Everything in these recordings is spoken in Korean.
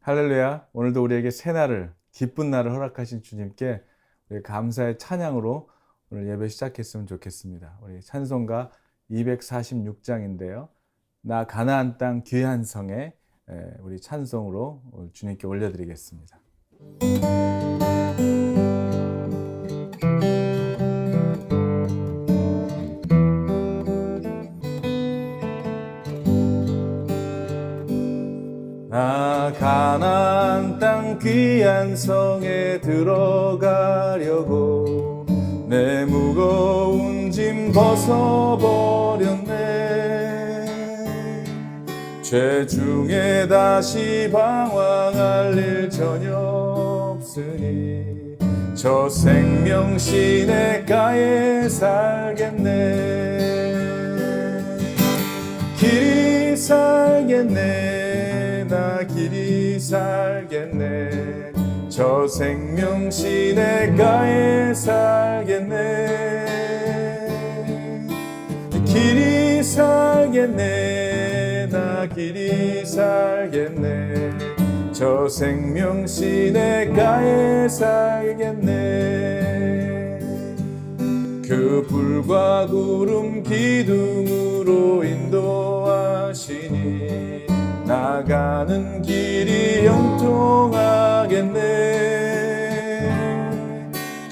할렐루야. 오늘도 우리에게 새 날을, 기쁜 날을 허락하신 주님께 우리 감사의 찬양으로 오늘 예배 시작했으면 좋겠습니다. 우리 찬송가 246장인데요. 나 가나안 땅 귀한 성에 우리 찬송으로 주님께 올려드리겠습니다. 나 가나안 땅 귀한 성에 들어가려고 내 무거운 짐 벗어버렸네. 죄 중에 다시 방황할 일 전혀 없으니 저 생명 시냇가에 살겠네. 길이 살겠네. 나 길이 살겠네. 저 생명 시냇가에 살겠네. 길이 살겠네. 나 길이 살겠네. 저 생명 시냇가에 살겠네. 그 불과 구름 기둥으로 인도하시니 나가는 길이 형통하겠네.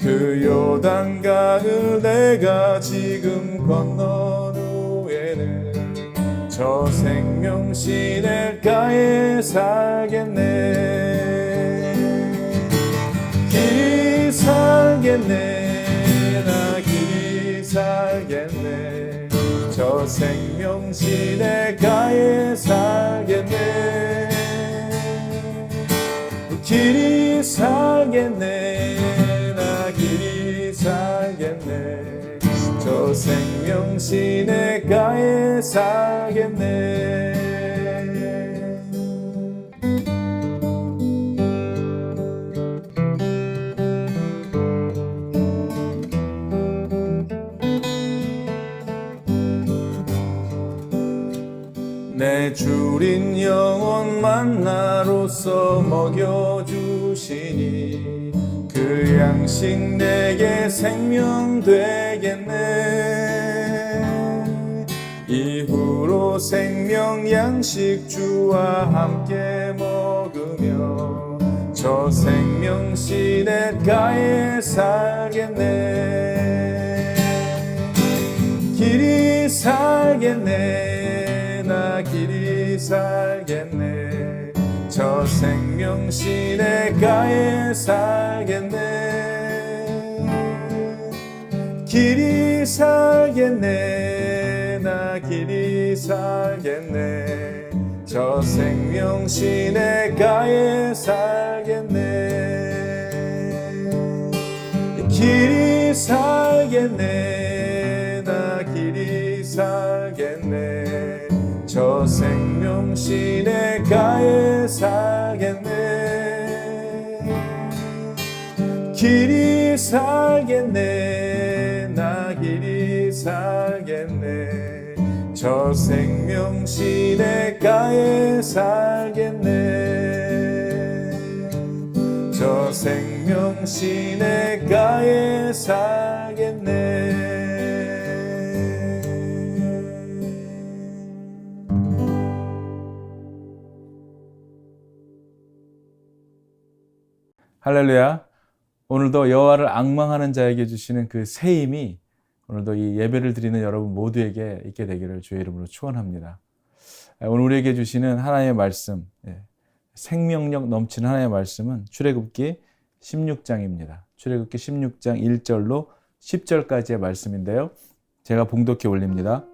그 요단강을 내가 지금 건넌 후에는 저 생명 시냇가에 살겠네. 길이 살겠네. 나 길이 살겠네. 저 생명 시냇가에 살겠네. 길이 살겠네. 나 길이 살겠네. 저 생명 시냇가에 살겠네. 내 주린 영혼 만나로서 먹여주시니 그 양식 내게 생명 되겠네. 이후로 생명 양식 주와 함께 먹으며 저 생명 시냇가에 살겠네. 길이 살겠네. 나 길이 살겠네. 저 생명 시냇가에 살겠네. 길이 살겠네. 나 길이 살겠네. 저 생명 시냇가에 살겠네. 길이 살겠네. 나 길이 살겠네. 저 생명 시냇가에 살겠네. 길이 살겠네. 나 길이 살겠네. 저 생명 시냇가에 살겠네. 저 생명 시냇가에 살겠네. 할렐루야. 오늘도 여호와를 앙망하는 자에게 주시는 그 새 힘이 오늘도 이 예배를 드리는 여러분 모두에게 있게 되기를 주의 이름으로 축원합니다. 오늘 우리에게 주시는 하나님의 말씀, 생명력 넘치는 하나님의 말씀은 출애굽기 16장입니다. 출애굽기 16장 1절로 10절까지의 말씀인데요. 제가 봉독해 올립니다.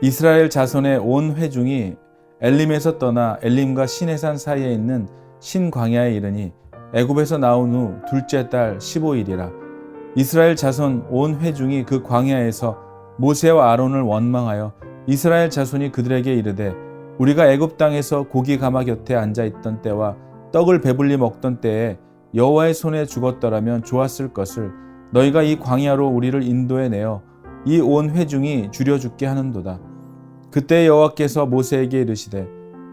이스라엘 자손의 온 회중이 엘림에서 떠나 엘림과 시내산 사이에 있는 신광야에 이르니 애굽에서 나온 후 둘째 달 15일이라. 이스라엘 자손 온 회중이 그 광야에서 모세와 아론을 원망하여 이스라엘 자손이 그들에게 이르되 우리가 애굽 땅에서 고기 가마 곁에 앉아 있던 때와 떡을 배불리 먹던 때에 여호와의 손에 죽었더라면 좋았을 것을 너희가 이 광야로 우리를 인도해 내어 이 온 회중이 줄여 죽게 하는도다. 그때 여호와께서 모세에게 이르시되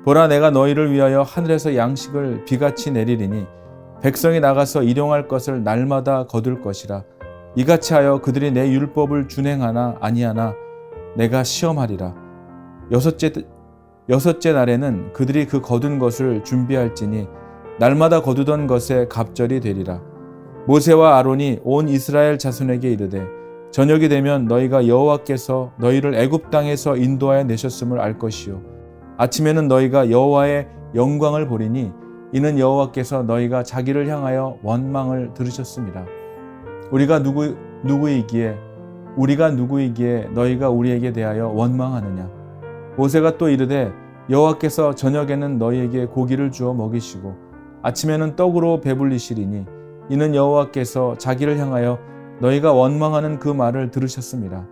보라, 내가 너희를 위하여 하늘에서 양식을 비같이 내리리니 백성이 나가서 일용할 것을 날마다 거둘 것이라. 이같이 하여 그들이 내 율법을 준행하나 아니하나 내가 시험하리라. 여섯째 날에는 그들이 그 거둔 것을 준비할지니 날마다 거두던 것에 갑절이 되리라. 모세와 아론이 온 이스라엘 자손에게 이르되 저녁이 되면 너희가 여호와께서 너희를 애굽 땅에서 인도하여 내셨음을 알 것이요 아침에는 너희가 여호와의 영광을 보리니 이는 여호와께서 너희가 자기를 향하여 원망을 들으셨습니다. 우리가 누구이기에 너희가 우리에게 대하여 원망하느냐. 모세가 또 이르되 여호와께서 저녁에는 너희에게 고기를 주어 먹이시고 아침에는 떡으로 배불리시리니 이는 여호와께서 자기를 향하여 너희가 원망하는 그 말을 들으셨습니다.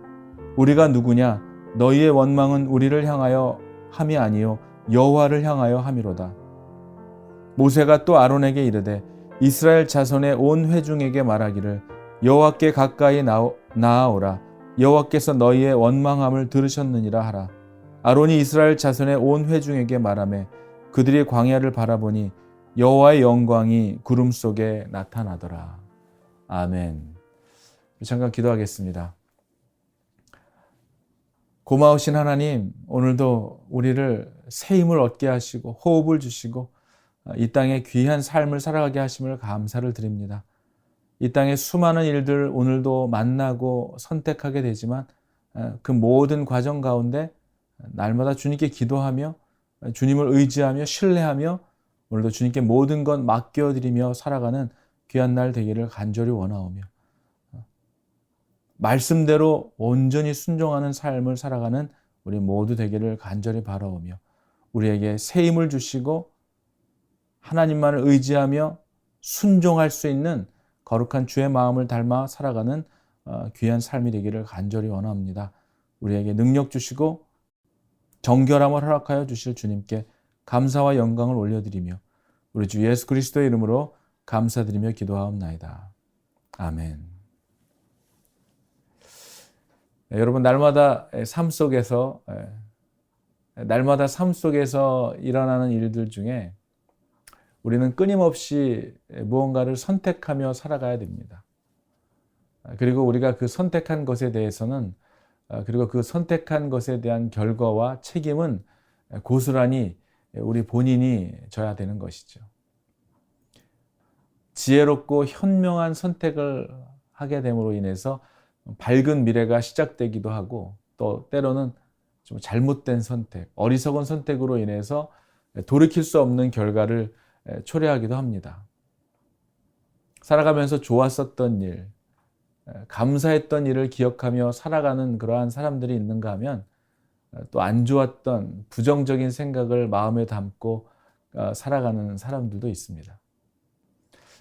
우리가 누구냐? 너희의 원망은 우리를 향하여 함이 아니요 여호와를 향하여 함이로다. 모세가 또 아론에게 이르되 이스라엘 자손의 온 회중에게 말하기를 여호와께 가까이 나아오라. 여호와께서 너희의 원망함을 들으셨느니라 하라. 아론이 이스라엘 자손의 온 회중에게 말하매 그들이 광야를 바라보니 여호와의 영광이 구름 속에 나타나더라. 아멘. 잠깐 기도하겠습니다. 고마우신 하나님, 오늘도 우리를 새 힘을 얻게 하시고 호흡을 주시고 이 땅에 귀한 삶을 살아가게 하심을 감사를 드립니다. 이 땅의 수많은 일들 오늘도 만나고 선택하게 되지만 그 모든 과정 가운데 날마다 주님께 기도하며 주님을 의지하며 신뢰하며 오늘도 주님께 모든 것 맡겨드리며 살아가는 귀한 날 되기를 간절히 원하오며 말씀대로 온전히 순종하는 삶을 살아가는 우리 모두 되기를 간절히 바라오며 우리에게 새 힘을 주시고 하나님만을 의지하며 순종할 수 있는 거룩한 주의 마음을 닮아 살아가는 귀한 삶이 되기를 간절히 원합니다. 우리에게 능력 주시고 정결함을 허락하여 주실 주님께 감사와 영광을 올려드리며 우리 주 예수 그리스도의 이름으로 감사드리며 기도하옵나이다. 아멘. 여러분, 날마다 삶 속에서 일어나는 일들 중에 우리는 끊임없이 무언가를 선택하며 살아가야 됩니다. 그리고 우리가 그 선택한 것에 대해서는 그리고 그 선택한 것에 대한 결과와 책임은 고스란히 우리 본인이 져야 되는 것이죠. 지혜롭고 현명한 선택을 하게 됨으로 인해서 밝은 미래가 시작되기도 하고 또 때로는 좀 잘못된 선택, 어리석은 선택으로 인해서 돌이킬 수 없는 결과를 초래하기도 합니다. 살아가면서 좋았었던 일, 감사했던 일을 기억하며 살아가는 그러한 사람들이 있는가 하면 또 안 좋았던 부정적인 생각을 마음에 담고 살아가는 사람들도 있습니다.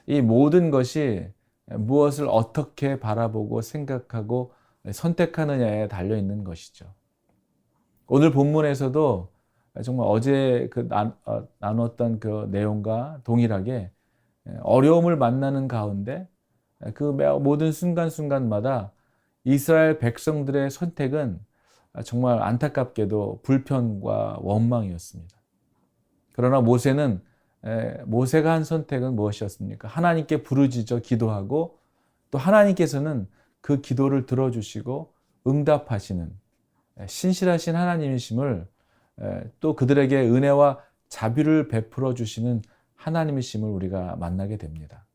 이 모든 것이 무엇을 어떻게 바라보고 생각하고 선택하느냐에 달려 있는 것이죠. 오늘 본문에서도 정말 어제 나눴던 그 내용과 동일하게 어려움을 만나는 가운데 그 모든 순간순간마다 이스라엘 백성들의 선택은 정말 안타깝게도 불편과 원망이었습니다. 그러나 모세가 한 선택은 무엇이었습니까? 하나님께 부르짖어 기도하고 또 하나님께서는 그 기도를 들어주시고 응답하시는 신실하신 하나님이심을 또 그들에게 은혜와 자비를 베풀어 주시는 하나님이심을 우리가 만나게 됩니다.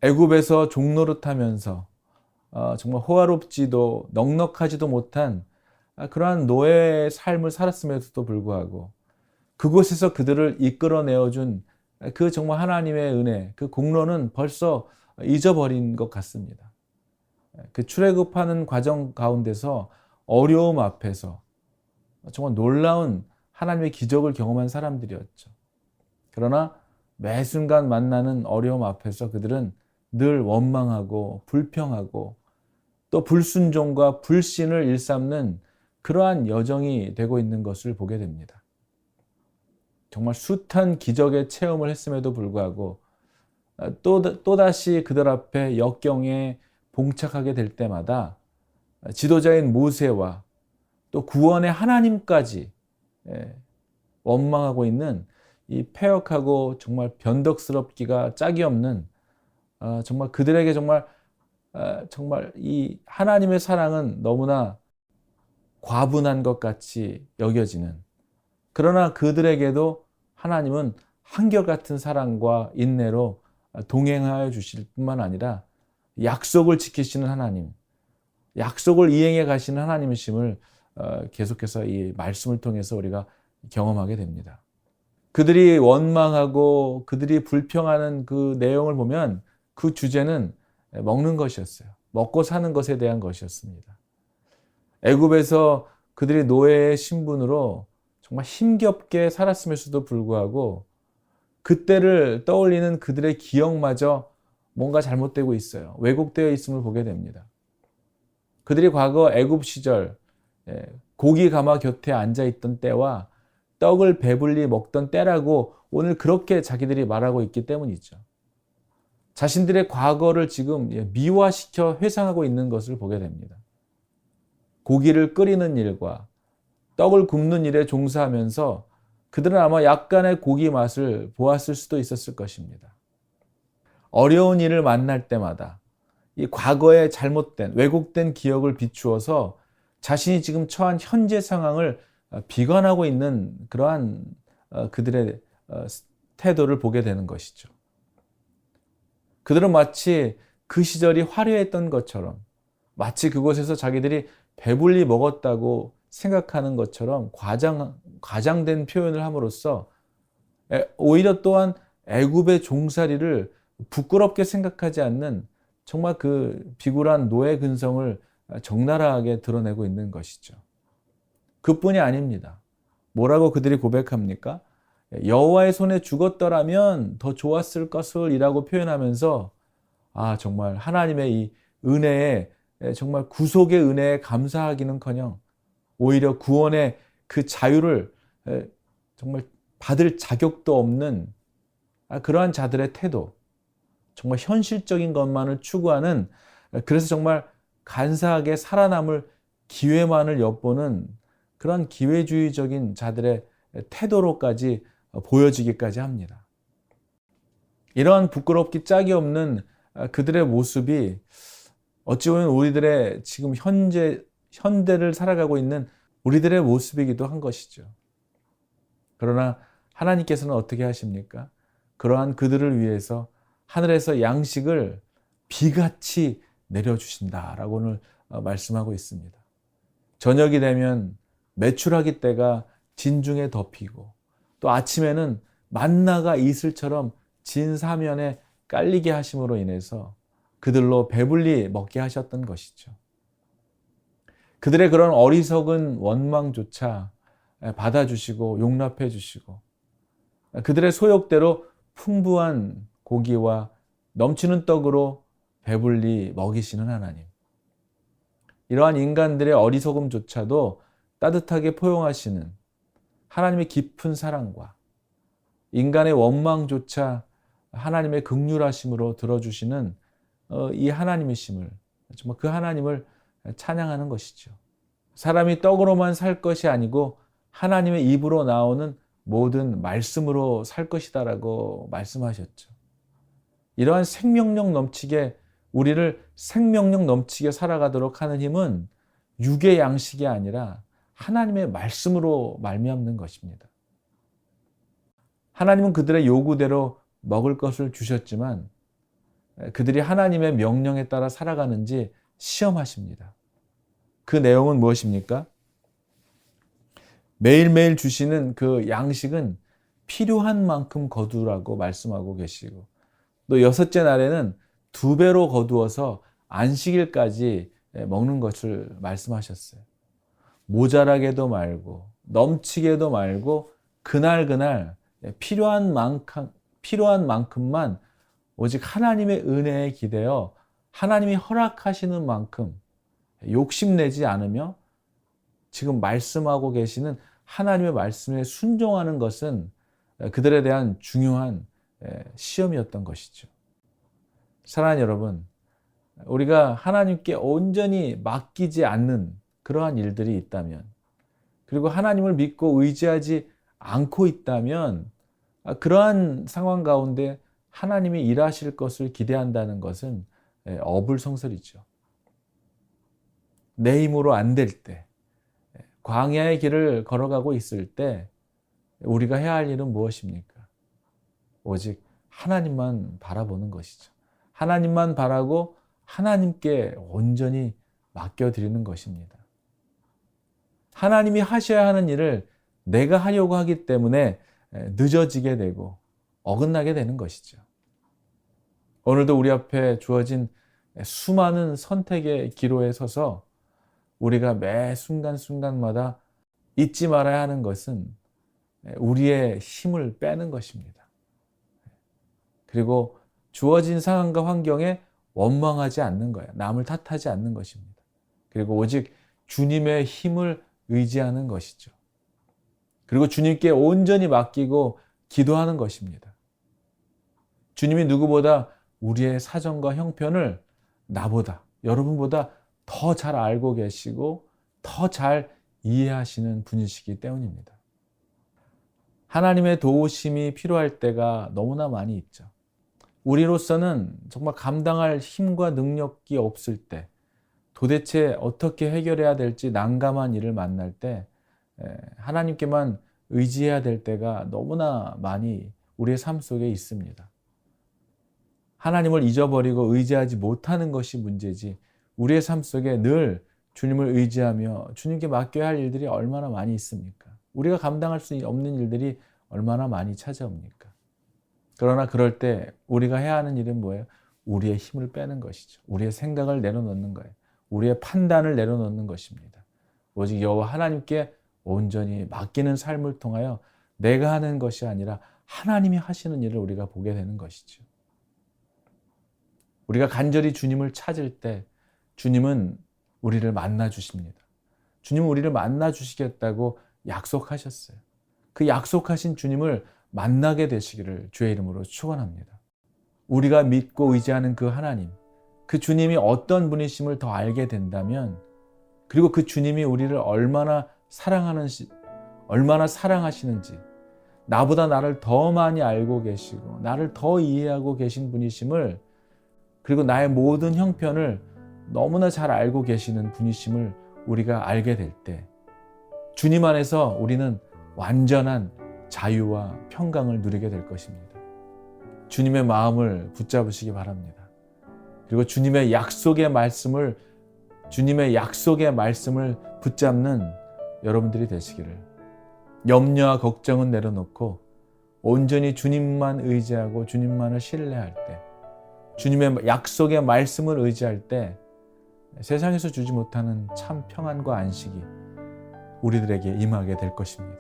애굽에서 종노릇하면서 정말 호화롭지도 넉넉하지도 못한 그러한 노예의 삶을 살았음에도 불구하고 그곳에서 그들을 이끌어내어준 그 정말 하나님의 은혜, 그 공로는 벌써 잊어버린 것 같습니다. 그 출애굽하는 과정 가운데서 어려움 앞에서 정말 놀라운 하나님의 기적을 경험한 사람들이었죠. 그러나 매 순간 만나는 어려움 앞에서 그들은 늘 원망하고 불평하고 또 불순종과 불신을 일삼는 그러한 여정이 되고 있는 것을 보게 됩니다. 정말 숱한 기적의 체험을 했음에도 불구하고 또다시 그들 앞에 역경에 봉착하게 될 때마다 지도자인 모세와 또 구원의 하나님까지 원망하고 있는 이 패역하고 정말 변덕스럽기가 짝이 없는 정말 그들에게 정말 이 하나님의 사랑은 너무나 과분한 것 같이 여겨지는, 그러나 그들에게도 하나님은 한결같은 사랑과 인내로 동행하여 주실 뿐만 아니라 약속을 지키시는 하나님, 약속을 이행해 가시는 하나님이심을 계속해서 이 말씀을 통해서 우리가 경험하게 됩니다. 그들이 원망하고 그들이 불평하는 그 내용을 보면 그 주제는 먹는 것이었어요. 먹고 사는 것에 대한 것이었습니다. 애굽에서 그들이 노예의 신분으로 정말 힘겹게 살았음에도 불구하고 그때를 떠올리는 그들의 기억마저 뭔가 잘못되고 있어요. 왜곡되어 있음을 보게 됩니다. 그들이 과거 애굽 시절 고기 가마 곁에 앉아 있던 때와 떡을 배불리 먹던 때라고 오늘 그렇게 자기들이 말하고 있기 때문이죠. 자신들의 과거를 지금 미화시켜 회상하고 있는 것을 보게 됩니다. 고기를 끓이는 일과 떡을 굽는 일에 종사하면서 그들은 아마 약간의 고기 맛을 보았을 수도 있었을 것입니다. 어려운 일을 만날 때마다 이 과거의 잘못된, 왜곡된 기억을 비추어서 자신이 지금 처한 현재 상황을 비관하고 있는 그러한 그들의 태도를 보게 되는 것이죠. 그들은 마치 그 시절이 화려했던 것처럼, 마치 그곳에서 자기들이 배불리 먹었다고 생각하는 것처럼 과장된 표현을 함으로써 오히려 또한 애굽의 종살이를 부끄럽게 생각하지 않는 정말 그 비굴한 노예 근성을 적나라하게 드러내고 있는 것이죠. 그뿐이 아닙니다. 뭐라고 그들이 고백합니까? 여호와의 손에 죽었더라면 더 좋았을 것을이라고 표현하면서 정말 하나님의 이 은혜에, 정말 구속의 은혜에 감사하기는커녕 오히려 구원의 그 자유를 정말 받을 자격도 없는 그러한 자들의 태도, 정말 현실적인 것만을 추구하는, 그래서 정말 간사하게 살아남을 기회만을 엿보는 그런 기회주의적인 자들의 태도로까지 보여지기까지 합니다. 이러한 부끄럽기 짝이 없는 그들의 모습이 어찌 보면 우리들의 지금 현대를 살아가고 있는 우리들의 모습이기도 한 것이죠. 그러나 하나님께서는 어떻게 하십니까? 그러한 그들을 위해서 하늘에서 양식을 비같이 내려주신다라고 오늘 말씀하고 있습니다. 저녁이 되면 메추라기 떼가 진중에 덮이고 또 아침에는 만나가 이슬처럼 진 사면에 깔리게 하심으로 인해서 그들로 배불리 먹게 하셨던 것이죠. 그들의 그런 어리석은 원망조차 받아주시고 용납해 주시고 그들의 소욕대로 풍부한 고기와 넘치는 떡으로 배불리 먹이시는 하나님. 이러한 인간들의 어리석음조차도 따뜻하게 포용하시는 하나님의 깊은 사랑과 인간의 원망조차 하나님의 긍휼하심으로 들어주시는 이 하나님이심을, 정말 그 하나님을 찬양하는 것이죠. 사람이 떡으로만 살 것이 아니고 하나님의 입으로 나오는 모든 말씀으로 살 것이다라고 말씀하셨죠. 이러한 생명력 넘치게, 우리를 생명력 넘치게 살아가도록 하는 힘은 육의 양식이 아니라 하나님의 말씀으로 말미암는 것입니다. 하나님은 그들의 요구대로 먹을 것을 주셨지만 그들이 하나님의 명령에 따라 살아가는지 시험하십니다. 그 내용은 무엇입니까? 매일매일 주시는 그 양식은 필요한 만큼 거두라고 말씀하고 계시고 또 여섯째 날에는 2배로 거두어서 안식일까지 먹는 것을 말씀하셨어요. 모자라게도 말고 넘치게도 말고 그날 필요한 만큼만 오직 하나님의 은혜에 기대어 하나님이 허락하시는 만큼 욕심내지 않으며 지금 말씀하고 계시는 하나님의 말씀에 순종하는 것은 그들에 대한 중요한 시험이었던 것이죠. 사랑하는 여러분, 우리가 하나님께 온전히 맡기지 않는 그러한 일들이 있다면, 그리고 하나님을 믿고 의지하지 않고 있다면 그러한 상황 가운데 하나님이 일하실 것을 기대한다는 것은 어불성설이죠. 내 힘으로 안 될 때, 광야의 길을 걸어가고 있을 때 우리가 해야 할 일은 무엇입니까? 오직 하나님만 바라보는 것이죠. 하나님만 바라고 하나님께 온전히 맡겨드리는 것입니다. 하나님이 하셔야 하는 일을 내가 하려고 하기 때문에 늦어지게 되고 어긋나게 되는 것이죠. 오늘도 우리 앞에 주어진 수많은 선택의 기로에 서서 우리가 매 순간순간마다 잊지 말아야 하는 것은 우리의 힘을 빼는 것입니다. 그리고 주어진 상황과 환경에 원망하지 않는 거예요. 남을 탓하지 않는 것입니다. 그리고 오직 주님의 힘을 의지하는 것이죠. 그리고 주님께 온전히 맡기고 기도하는 것입니다. 주님이 누구보다 우리의 사정과 형편을 나보다, 여러분보다 더 잘 알고 계시고 더 잘 이해하시는 분이시기 때문입니다. 하나님의 도우심이 필요할 때가 너무나 많이 있죠. 우리로서는 정말 감당할 힘과 능력이 없을 때, 도대체 어떻게 해결해야 될지 난감한 일을 만날 때 하나님께만 의지해야 될 때가 너무나 많이 우리의 삶 속에 있습니다. 하나님을 잊어버리고 의지하지 못하는 것이 문제지, 우리의 삶 속에 늘 주님을 의지하며 주님께 맡겨야 할 일들이 얼마나 많이 있습니까? 우리가 감당할 수 없는 일들이 얼마나 많이 찾아옵니까? 그러나 그럴 때 우리가 해야 하는 일은 뭐예요? 우리의 힘을 빼는 것이죠. 우리의 생각을 내려놓는 거예요. 우리의 판단을 내려놓는 것입니다. 오직 여호와 하나님께 온전히 맡기는 삶을 통하여 내가 하는 것이 아니라 하나님이 하시는 일을 우리가 보게 되는 것이죠. 우리가 간절히 주님을 찾을 때 주님은 우리를 만나 주십니다. 주님은 우리를 만나 주시겠다고 약속하셨어요. 그 약속하신 주님을 만나게 되시기를 주의 이름으로 축원합니다. 우리가 믿고 의지하는 그 하나님, 그 주님이 어떤 분이심을 더 알게 된다면, 그리고 그 주님이 우리를 얼마나 사랑하시는지, 나보다 나를 더 많이 알고 계시고 나를 더 이해하고 계신 분이심을, 그리고 나의 모든 형편을 너무나 잘 알고 계시는 분이심을 우리가 알게 될 때 주님 안에서 우리는 완전한 자유와 평강을 누리게 될 것입니다. 주님의 마음을 붙잡으시기 바랍니다. 그리고 주님의 약속의 말씀을 붙잡는 여러분들이 되시기를, 염려와 걱정은 내려놓고 온전히 주님만 의지하고 주님만을 신뢰할 때, 주님의 약속의 말씀을 의지할 때 세상에서 주지 못하는 참 평안과 안식이 우리들에게 임하게 될 것입니다.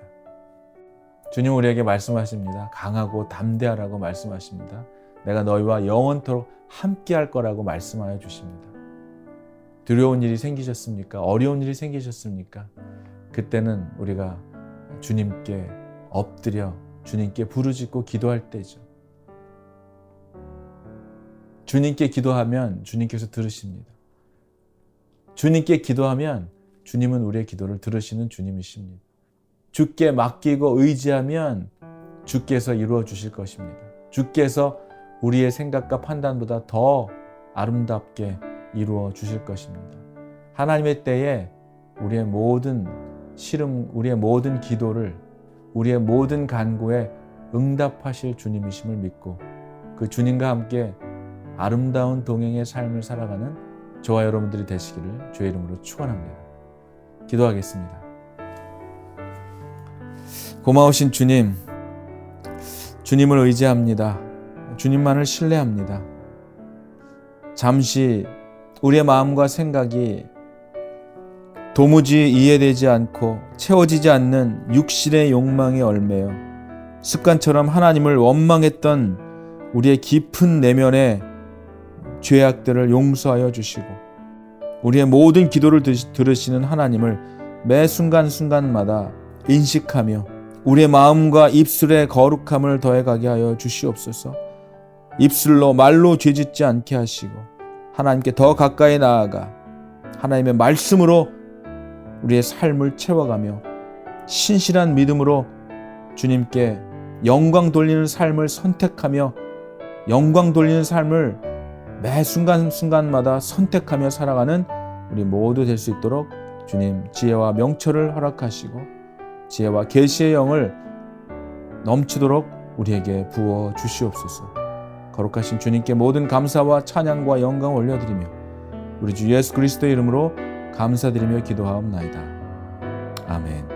주님 우리에게 말씀하십니다. 강하고 담대하라고 말씀하십니다. 내가 너희와 영원토록 함께할 거라고 말씀하여 주십니다. 두려운 일이 생기셨습니까? 어려운 일이 생기셨습니까? 그때는 우리가 주님께 엎드려 주님께 부르짖고 기도할 때죠. 주님께 기도하면 주님께서 들으십니다. 주님께 기도하면 주님은 우리의 기도를 들으시는 주님이십니다. 주께 맡기고 의지하면 주께서 이루어 주실 것입니다. 주께서 우리의 생각과 판단보다 더 아름답게 이루어 주실 것입니다. 하나님의 때에 우리의 모든 시름, 우리의 모든 기도를, 우리의 모든 간구에 응답하실 주님이심을 믿고 그 주님과 함께 아름다운 동행의 삶을 살아가는 저와 여러분들이 되시기를 주의 이름으로 축원합니다. 기도하겠습니다. 고마우신 주님, 주님을 의지합니다. 주님만을 신뢰합니다. 잠시 우리의 마음과 생각이 도무지 이해되지 않고 채워지지 않는 육신의 욕망에 얽매여 습관처럼 하나님을 원망했던 우리의 깊은 내면의 죄악들을 용서하여 주시고 우리의 모든 기도를 들으시는 하나님을 매 순간순간마다 인식하며 우리의 마음과 입술에 거룩함을 더해가게 하여 주시옵소서. 입술로 말로 죄짓지 않게 하시고 하나님께 더 가까이 나아가 하나님의 말씀으로 우리의 삶을 채워가며 신실한 믿음으로 주님께 영광 돌리는 삶을 선택하며 영광 돌리는 삶을 매 순간순간마다 선택하며 살아가는 우리 모두 될 수 있도록 주님 지혜와 명철을 허락하시고 지혜와 계시의 영을 넘치도록 우리에게 부어 주시옵소서. 거룩하신 주님께 모든 감사와 찬양과 영광 올려드리며 우리 주 예수 그리스도의 이름으로 감사드리며 기도하옵나이다. 아멘.